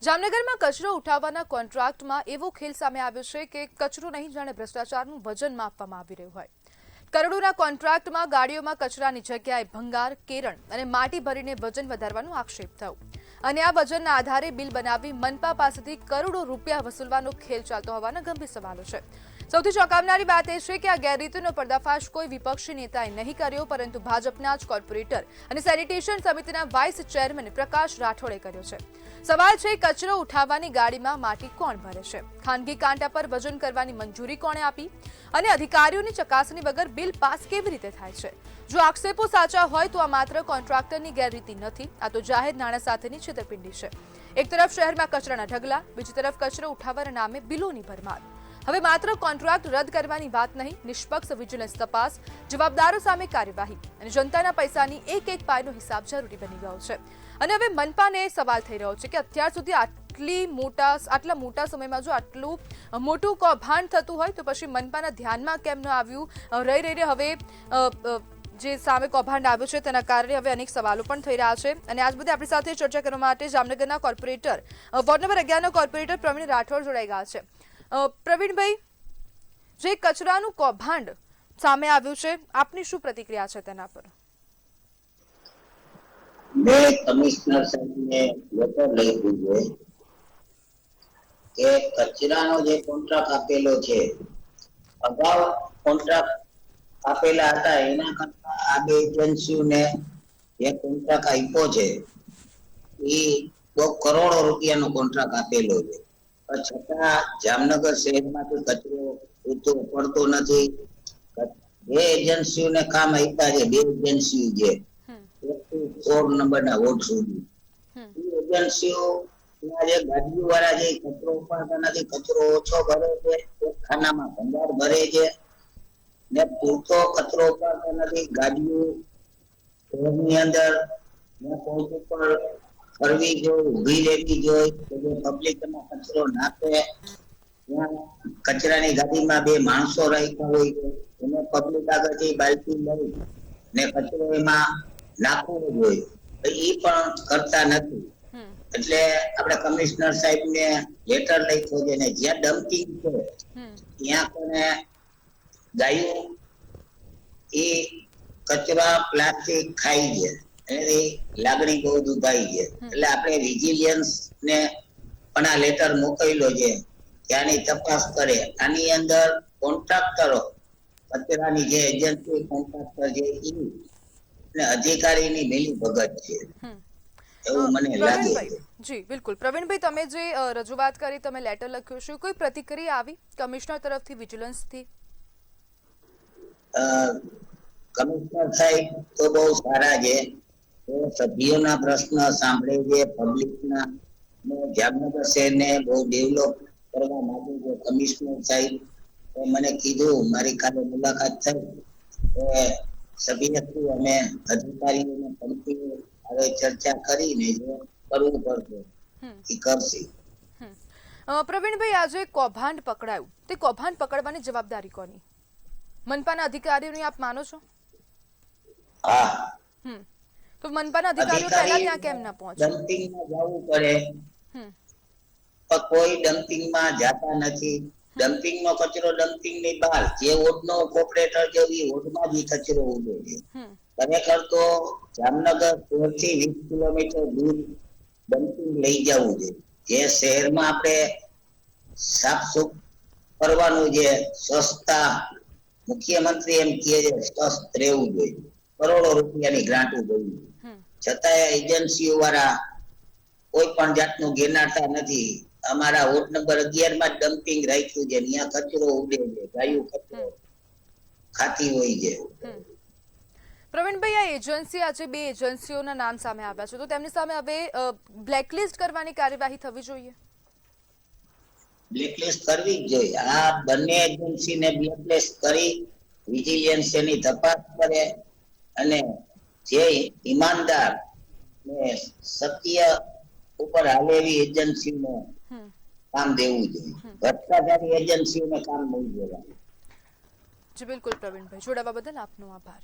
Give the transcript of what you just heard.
જામનગરમાં કચરો ઉઠાવવાના કોન્ટ્રાક્ટમાં એવો ખેલ સામે આવ્યો છે કે કચરો નહીં જાણે ભ્રષ્ટાચારનું વજન માપવામાં આવી રહ્યું હોય। કરોડોના કોન્ટ્રાક્ટમાં ગાડીઓમાં કચરાની જગ્યાએ ભંગાર, કેરળ અને માટી ભરીને વજન વધારવાનો આક્ષેપ થયો અને આ વજનના આધારે બિલ બનાવી મનપા પાસેથી કરોડો રૂપિયા વસૂલવાનો ખેલ ચાલતો હોવાના ગંભીર સવાલો છે। સૌથી ચોંકાવનારી વાત એ છે કે આ ગેરરીતિનો પર્દાફાશ કોઈ વિપક્ષી નેતાએ નહીં કર્યો, પરંતુ ભાજપના જ કોર્પોરેટર અને સેનિટેશન સમિતિના વાઇસ ચેરમેન પ્રકાશ રાઠોડે કર્યો છે। સવાલ છે, કચરો ઉઠાવવાની ગાડીમાં માટી કોણ ભરે છે? ખાનગી કાંટા પર વજન કરવાની મંજૂરી કોણે આપી? અને અધિકારીઓની ચકાસણી વગર બિલ પાસ કેવી રીતે થાય છે? જો આક્ષેપો સાચા હોય તો આ માત્ર કોન્ટ્રાક્ટરની ગેરરીતિ નથી, આ તો જાહેર નાણાં સાથેની છેતરપિંડી છે। એક તરફ શહેરમાં કચરાના ઢગલા, બીજી તરફ કચરો ઉઠાવવાના નામે બિલોની ભરમાર। હવે માત્ર કોન્ટ્રાક્ટ રદ કરવાની વાત નહીં, નિષ્પક્ષ વિજિલન્સ તપાસ, જવાબદારો સામે કાર્યવાહી અને જનતાના પૈસાની એક એક પાયનો હિસાબ જરૂરી બની ગયો છે। અને હવે મનપાને સવાલ થઈ રહ્યો છે કે અત્યાર સુધી આટલા મોટા સમયમાં જો આટલું મોટું કૌભાંડ થતું હોય તો પછી મનપાના ધ્યાનમાં કેમ ન આવ્યું? રહી હવે જે સામે કૌભાંડ આવ્યું છે તેના કારણે હવે અનેક સવાલો પણ થઈ રહ્યા છે અને આજ બધે આપણી સાથે ચર્ચા કરવા માટે જામનગરના કોર્પોરેટર વોર્ડ નંબર 11ના કોર્પોરેટર પ્રવીણ રાઠોડ જોડાઈ ગયા છે। પ્રવીણભાઈ, જે કચરાનું કૌભાંડ સામે આવ્યું છે, આપની શું પ્રતિક્રિયા છે તેના પર? मैं कमिश्नर साहब ने लेटर લખ્યું છે કે કચરાનો જે કોન્ટ્રાક્ટ આપેલો છે, અગાઉ કોન્ટ્રાક્ટ આપેલા હતા એના કરતા આ બે એજન્સીઓને જે કોન્ટ્રાક્ટ આપ્યો છે એ 2 કરોડ રૂપિયાનો કોન્ટ્રાક્ટ આપેલો છે, પણ છતાં જામનગર શહેરમાંથી કચરો ઊંચો પડતો નથી। બે એજન્સીઓને કામ આપ્યા છે, બે એજન્સીઓ જે 4 નંબરના વોર્ડ સુધી એજન્સીઓ જે ગાડીઓ વાળા જે કચરો ઉપાડતા નથી, કચરો ઓછો ભરે છે, એક ખાનામાં ભંગાર ભરે છે ને પૂરતો કચરો ઉપાડતા નથી। ગાડીઓ શહેરની અંદર પોઈન્ટ ઉપર ફરવી જોઈએ, ઉભી રહેવી જોઈએ, પબ્લિકમાં કચરો નાખે, ત્યાં કચરાની ગાડીમાં 2 માણસો રાખ્યા હોય છે, એને પબ્લિક આગળથી બાલ્ટી લઈ ને કચરો એમાં નાખવું જોઈએ, એ પણ કરતા નથી। એટલે આપણે કમિશનર સાહેબ ને લેટર લખ્યો છે ને જ્યાં ડમ્પિંગ છે ત્યાં કોને ગાયો એ કચરા પ્લાસ્ટિક ખાઈ છે, એની લાગણી બહુ દુભાઈ છે। એટલે આપણે વિજિલન્સ ને પણ આ લેટર મોકલ્યો છે કે આની તપાસ કરે। આની અંદર કોન્ટ્રાક્ટરો, કચરાની જે એજન્સી કોન્ટ્રાક્ટર છે એ અધિકારીની મિલીભગત છે એવું મને લાગે છે। જી બિલકુલ પ્રવીણભાઈ, તમે જે રજૂઆત કરી, તમે લેટર લખ્યો છે, કોઈ પ્રતિક્રિયા આવી કમિશનર તરફથી, વિજિલન્સથી? કમિશનર સાહેબ તો બહુ સારા છે, સભ્યોના પ્રશ્ન સાંભળે છે, પબ્લિકના જામનગર શહેરને બહુ ડેવલપ કરવા માંગે છે કમિશનર સાહેબ। મને કીધું, મારી કાલે મુલાકાત થઈ, સભ્યશ્રી અને અધિકારીઓને પડતી હવે ચર્ચા કરીને જે કરવું પડશે એ કરશે। પ્રવીણભાઈ, આજે કૌભાંડ પકડાયું, તે કૌભાંડ પકડવાની જવાબદારી કોની? મનપાના અધિકારીઓની આપ માનો છો? હા, તો મનપાના અધિકારીઓ પહેલા ત્યાં કેમ ના પહોંચે? ડમ્પિંગમાં જવું પડે પણ કોઈ ડમ્પિંગમાં જાતા નથી। ડમ્પિંગનો કચરો ડમ્પિંગની બહાર, જે વોર્ડનો કોર્પોરેટર છે એ વોર્ડમાં જ કચરો ઉડે છે। ખરેખર તો જામનગર શહેરથી 20 કિલોમીટર દૂર ડમ્પિંગ લઈ જવું છે, જે શહેરમાં આપણે સાફ કરવાનું છે, સ્વચ્છતા મુખ્યમંત્રી એમ કહે છે સ્વસ્થ રહેવું જોઈએ, કરોડો રૂપિયાની ગ્રાન્ટો જોઈએ, છતાં એજન્સીઓ વાળા કોઈ પણ જાતનું ગેનારતા નથી। અમારા વોર્ડ નંબર 11 માં ડમ્પિંગ રાખ્યું છે, ત્યાં કચરો ઉડે છે, ગાયો કચરો ખાતી હોય છે। પ્રવીણભાઈ, આ એજન્સી, આજે 2 એજન્સીઓના નામ સામે આવ્યા છે, તો તેમની સામે હવે બ્લેકલિસ્ટ કરવાની કાર્યવાહી થવી જોઈએ? બ્લેકલિસ્ટ કરવી જ જોઈએ। આ બંને એજન્સીને બ્લેકલિસ્ટ કરી વિજિલન્સ એની તપાસ કરે અને જે ઈમાનદાર ને સત્ય ઉપર હાલેલી એજન્સીને કામ દેવું જોઈએ, ભ્રષ્ટાચારી એજન્સીઓને કામ નહીં દેવાનું। જી બિલકુલ પ્રવીણભાઈ, જોડાવા બદલ આપનો આભાર।